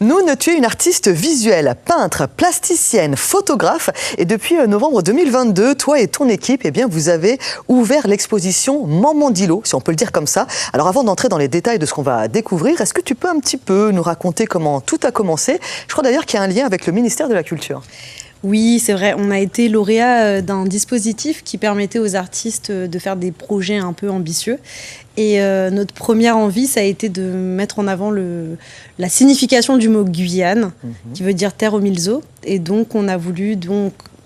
Noun, tu es une artiste visuelle, peintre, plasticienne, photographe et depuis novembre 2022, toi et ton équipe, eh bien, vous avez ouvert l'exposition Mamandilo, si on peut le dire comme ça. Alors avant d'entrer dans les détails de ce qu'on va découvrir, est-ce que tu peux un petit peu nous raconter comment tout a commencé? Je crois d'ailleurs qu'il y a un lien avec le ministère de la Culture. Oui, c'est vrai. On a été lauréat d'un dispositif qui permettait aux artistes de faire des projets un peu ambitieux. Et notre première envie, ça a été de mettre en avant la signification du mot Guyane, qui veut dire terre aux mille eaux. Et donc, on a voulu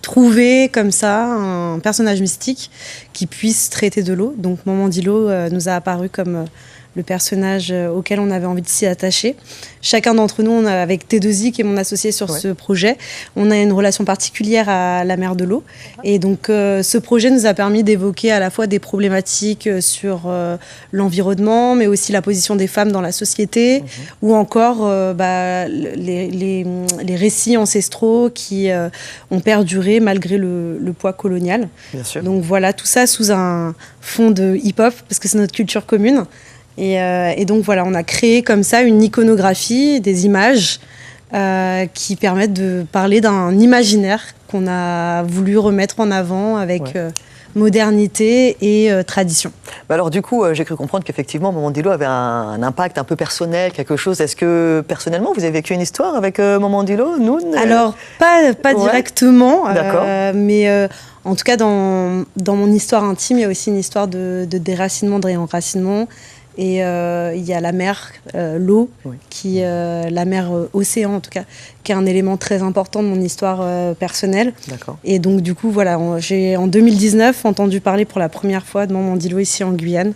trouver comme ça un personnage mystique qui puisse traiter de l'eau. Donc, Mamandilo nous a apparu comme le personnage auquel on avait envie de s'y attacher. Chacun d'entre nous, avec T2I, qui est mon associé sur ce projet, on a une relation particulière à la mer de l'eau. Et donc, ce projet nous a permis d'évoquer à la fois des problématiques sur l'environnement, mais aussi la position des femmes dans la société, ou encore les récits ancestraux qui ont perduré malgré le poids colonial. Bien sûr. Donc voilà, tout ça sous un fond de hip-hop, parce que c'est notre culture commune. Et donc voilà, on a créé comme ça une iconographie, des images qui permettent de parler d'un imaginaire qu'on a voulu remettre en avant avec modernité et tradition. Bah alors du coup, j'ai cru comprendre qu'effectivement, Mamandilo avait un impact un peu personnel, quelque chose. Est-ce que personnellement, vous avez vécu une histoire avec Mamandilo, Noun? Alors, pas directement, mais en tout cas, dans mon histoire intime, il y a aussi une histoire de déracinement, de réenracinement. Et il y a la mer, l'eau, la mer océan en tout cas, qui est un élément très important de mon histoire personnelle. Et donc du coup, voilà, j'ai en 2019 entendu parler pour la première fois de Mamandilo ici en Guyane.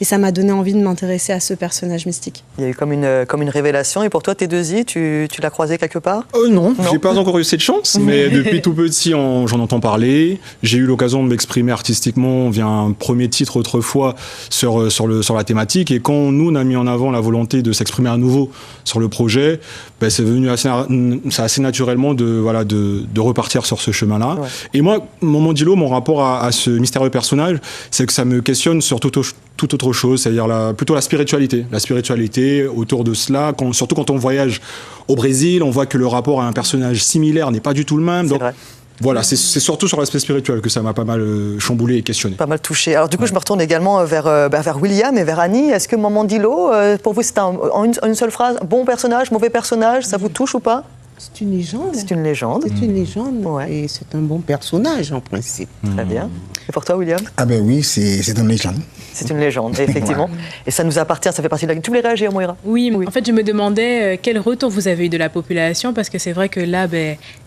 Et ça m'a donné envie de m'intéresser à ce personnage mystique. Il y a eu comme une révélation. Et pour toi, T2I, tu l'as croisé quelque part? Non, j'ai pas encore eu cette chance. Mais depuis tout petit, j'en entends parler. J'ai eu l'occasion de m'exprimer artistiquement via un premier titre autrefois sur la thématique. Et quand nous, on a mis en avant la volonté de s'exprimer à nouveau sur le projet, c'est venu assez naturellement de repartir sur ce chemin-là. Et moi, Mamandilo, mon rapport à ce mystérieux personnage, c'est que ça me questionne sur toute autre chose, c'est-à-dire plutôt la spiritualité. La spiritualité autour de cela, surtout quand on voyage au Brésil, on voit que le rapport à un personnage similaire n'est pas du tout le même. Donc, voilà, c'est surtout sur l'aspect spirituel que ça m'a pas mal chamboulé et questionné. Pas mal touché. Alors du coup, je me retourne également vers William et vers Annie. Est-ce que Mamandilo, pour vous, c'est en une seule phrase, bon personnage, mauvais personnage, ça vous touche ou pas? C'est une légende. C'est une légende. C'est une légende, et c'est un bon personnage en principe. Très bien. Et pour toi, William? Ah ben oui, c'est une légende. C'est une légende, effectivement. Et ça nous appartient, ça fait partie de la... Tu voulais réagir, Moira? Oui, en fait, je me demandais quel retour vous avez eu de la population, parce que c'est vrai que là,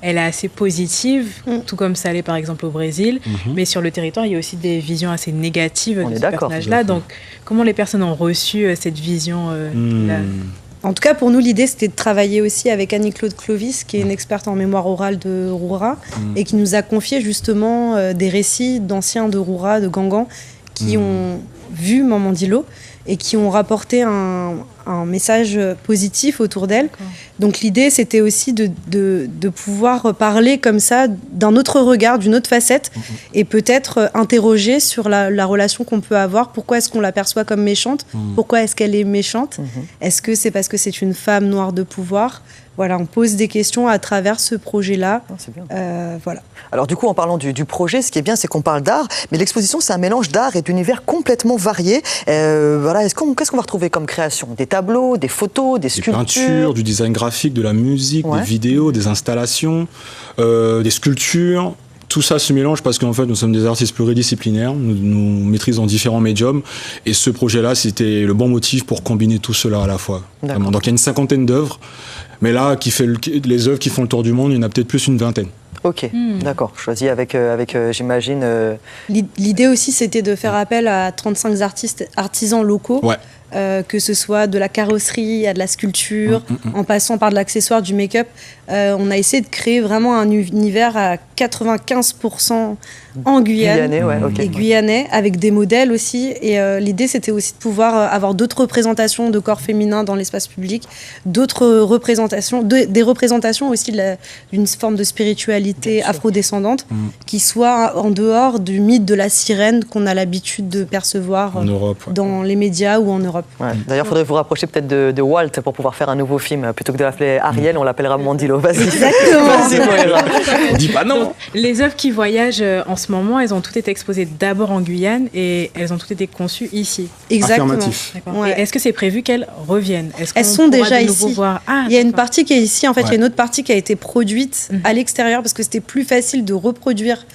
elle est assez positive, tout comme ça l'est par exemple au Brésil. Mais sur le territoire, il y a aussi des visions assez négatives de ce personnage-là. Donc, comment les personnes ont reçu cette vision-là? En tout cas, pour nous, l'idée, c'était de travailler aussi avec Annie-Claude Clovis, qui est une experte en mémoire orale de Roura, et qui nous a confié justement des récits d'anciens de Roura, de Gangan, qui ont vu Mamandilo et qui ont rapporté un message positif autour d'elle. Donc l'idée, c'était aussi de pouvoir parler comme ça d'un autre regard, d'une autre facette, et peut-être interroger sur la relation qu'on peut avoir. Pourquoi est-ce qu'on la perçoit comme méchante? Pourquoi est-ce qu'elle est méchante? Est-ce que c'est parce que c'est une femme noire de pouvoir? Voilà, on pose des questions à travers ce projet-là. Voilà. Alors du coup, en parlant du projet, ce qui est bien, c'est qu'on parle d'art, mais l'exposition, c'est un mélange d'art et d'univers complètement variés. Voilà, qu'est-ce qu'on va retrouver comme création? Des tableaux, des photos, des sculptures? Des peintures, du design graphique, de la musique, des vidéos, des installations, des sculptures. Tout ça se mélange parce qu'en fait, nous sommes des artistes pluridisciplinaires, nous maîtrisons différents médiums, et ce projet-là, c'était le bon motif pour combiner tout cela à la fois. Vraiment. Donc il y a une 50aine d'œuvres, mais là, les œuvres qui font le tour du monde, il y en a peut-être plus une 20aine. Ok, d'accord. Choisi avec j'imagine... L'idée aussi, c'était de faire appel à 35 artisans locaux, que ce soit de la carrosserie à de la sculpture, en passant par de l'accessoire, du make-up. On a essayé de créer vraiment un univers à 95% en Guyane, et guyanais, avec des modèles aussi. Et l'idée, c'était aussi de pouvoir avoir d'autres représentations de corps féminins dans l'espace public, d'autres représentations, des représentations aussi d'une forme de spiritualité afrodescendante qui soit en dehors du mythe de la sirène qu'on a l'habitude de percevoir en Europe, dans les médias ou en Europe. Europe. Ouais. D'ailleurs, il faudrait vous rapprocher peut-être de Walt pour pouvoir faire un nouveau film. Plutôt que de l'appeler Ariel, on l'appellera Mandilo. Vas-y. Exactement. Vas-y, Moira. Dis pas non. Donc, les œuvres qui voyagent en ce moment, elles ont toutes été exposées d'abord en Guyane et elles ont toutes été conçues ici. Exactement. Affirmatif. D'accord. Ouais. Et est-ce que c'est prévu qu'elles reviennent? Est-ce Elles qu'on sont pourra déjà de nouveau ici. voir... Ah, Il y a une d'accord. partie qui est ici, en fait, il y a Ouais. une autre partie qui a été produite à l'extérieur parce que c'était plus facile de reproduire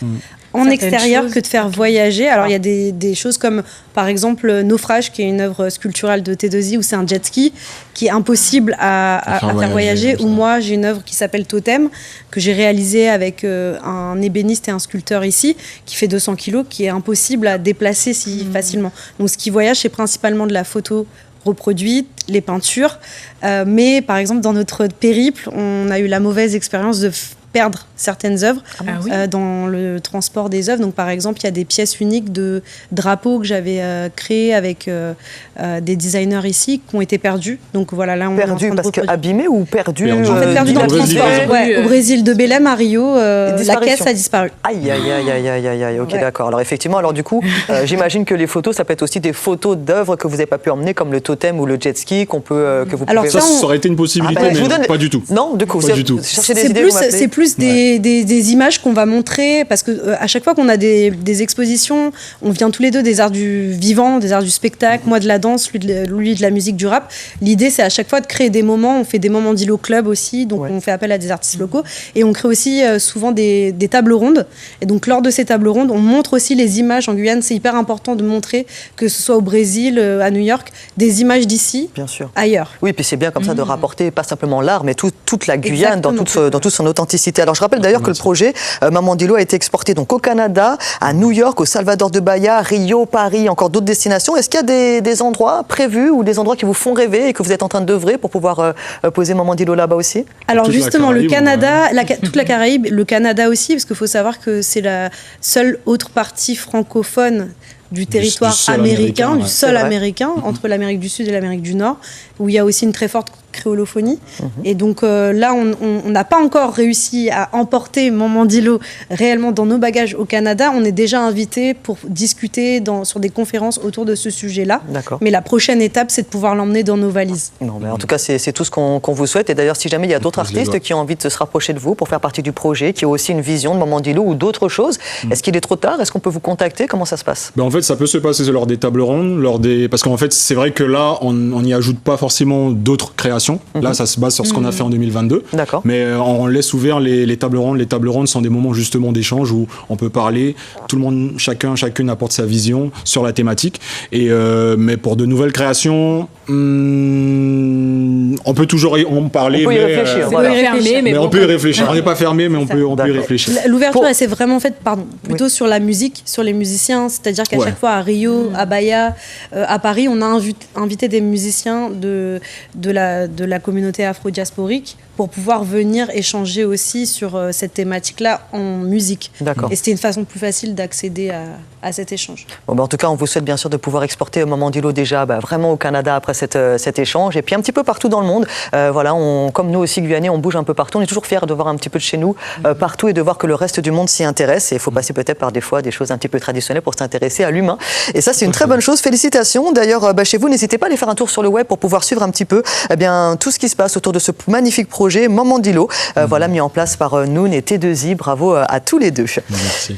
en Certaines extérieur choses. que de faire voyager. Alors, il y a des choses comme, par exemple, Naufrage, qui est une œuvre sculpturale de T2I, où c'est un jet ski qui est impossible à faire voyager. Ou moi, j'ai une œuvre qui s'appelle Totem, que j'ai réalisée avec un ébéniste et un sculpteur ici, qui fait 200 kilos, qui est impossible à déplacer si facilement. Donc, ce qui voyage, c'est principalement de la photo reproduite, les peintures. Mais, par exemple, dans notre périple, on a eu la mauvaise expérience de perdre certaines œuvres Ah oui. dans le transport des œuvres. Donc, par exemple, il y a des pièces uniques de drapeaux que j'avais créées avec des designers ici qui ont été perdues. Donc voilà, là, on est en Perdu train de parce que reproduire. abîmé ou perdu Perdu. En fait, perdu dans le Au Brésil, transport. par exemple. Au Brésil, de Belém à Rio, la disparition. caisse a disparu. Aïe, aïe, aïe, aïe, aïe, aïe, aïe. Ok, Ouais. d'accord. Alors effectivement, alors du coup, j'imagine que les photos, ça peut être aussi des photos d'œuvres que vous n'avez pas pu emmener, comme le totem ou le jet ski que vous Alors, pouvez... Ça, Ça, on- ça aurait été une possibilité, Ah bah, je vous mais donne- pas du tout. Non, du coup, Pas du tout. cherchez des C'est idées, plus, vous m'appelez. c'est plus des images qu'on va montrer parce que à chaque fois qu'on a des expositions, on vient tous les deux des arts du vivant, des arts du spectacle, moi de la danse, lui de la musique, du rap. L'idée, c'est à chaque fois de créer des moments. On fait des moments d'îlot club aussi, donc Ouais. on fait appel à des artistes locaux et on crée aussi souvent des tables rondes. Et donc lors de ces tables rondes, on montre aussi les images en Guyane. C'est hyper important de montrer, que ce soit au Brésil, à New York, des images d'ici, Bien sûr. ailleurs. Oui, puis c'est bien comme ça de rapporter pas simplement l'art, mais toute la Guyane dans Exactement. toute son authenticité. Alors je rappelle d'ailleurs que le projet Mamandilo a été exporté donc au Canada, à New York, au Salvador de Bahia, Rio, Paris, encore d'autres destinations. Est-ce qu'il y a des endroits prévus ou des endroits qui vous font rêver et que vous êtes en train d'œuvrer pour pouvoir poser Mamandilo là-bas aussi? Alors Toute la justement, le Caraïbe, Canada, toute la Caraïbe, le Canada aussi, parce qu'il faut savoir que c'est la seule autre partie francophone du territoire sol américain, américain, du ouais. sol C'est vrai. américain, entre l'Amérique du Sud et l'Amérique du Nord, où il y a aussi une très forte créolophonie. Et donc là, on n'a pas encore réussi à emporter Mamandilo réellement dans nos bagages au Canada. On est déjà invité pour discuter sur des conférences autour de ce sujet-là. D'accord. Mais la prochaine étape, c'est de pouvoir l'emmener dans nos valises. Non, mais en tout cas, c'est tout ce qu'on vous souhaite. Et d'ailleurs, si jamais il y a d'autres croise les artistes doigts. qui ont envie de se rapprocher de vous pour faire partie du projet, qui ont aussi une vision de Mamandilo ou d'autres choses, est-ce qu'il est trop tard? Est-ce qu'on peut vous contacter? Comment ça se passe? Ben en fait, ça peut se passer lors des tables rondes, parce qu'en fait, c'est vrai que là, on n'y ajoute pas forcément d'autres créations. Là, ça se base sur ce qu'on a fait en 2022. D'accord. Mais on laisse ouvert les tables rondes. Les tables rondes sont des moments justement d'échange où on peut parler. Tout le monde, chacune apporte sa vision sur la thématique. Et mais pour de nouvelles créations, on peut toujours en parler. On peut y mais, réfléchir, C'est voilà. pas fermé, mais bon, on peut y réfléchir. On n'est pas fermé, mais on peut y D'accord. réfléchir. L'ouverture, Pour- elle s'est vraiment faite, plutôt sur la musique, sur les musiciens. C'est-à-dire qu'à Ouais. chaque fois, à Rio, à Bahia, à Paris, on a invité des musiciens de la communauté afro-diasporique pour pouvoir venir échanger aussi sur cette thématique-là en musique. D'accord. Et c'était une façon plus facile d'accéder à cet échange. Bon, ben, en tout cas, on vous souhaite bien sûr de pouvoir exporter Mamandilo déjà vraiment au Canada après cet échange et puis un petit peu partout dans le monde. Voilà, comme nous aussi, Guyanais, on bouge un peu partout. On est toujours fiers de voir un petit peu de chez nous partout et de voir que le reste du monde s'y intéresse. Et il faut passer peut-être par des fois des choses un petit peu traditionnelles pour s'intéresser à l'humain. Et ça, c'est une très bonne chose. Félicitations. D'ailleurs, chez vous, n'hésitez pas à aller faire un tour sur le web pour pouvoir suivre un petit peu tout ce qui se passe autour de ce magnifique projet Mamandilo. Voilà, mis en place par Noun et T2I. Bravo à tous les deux. Merci.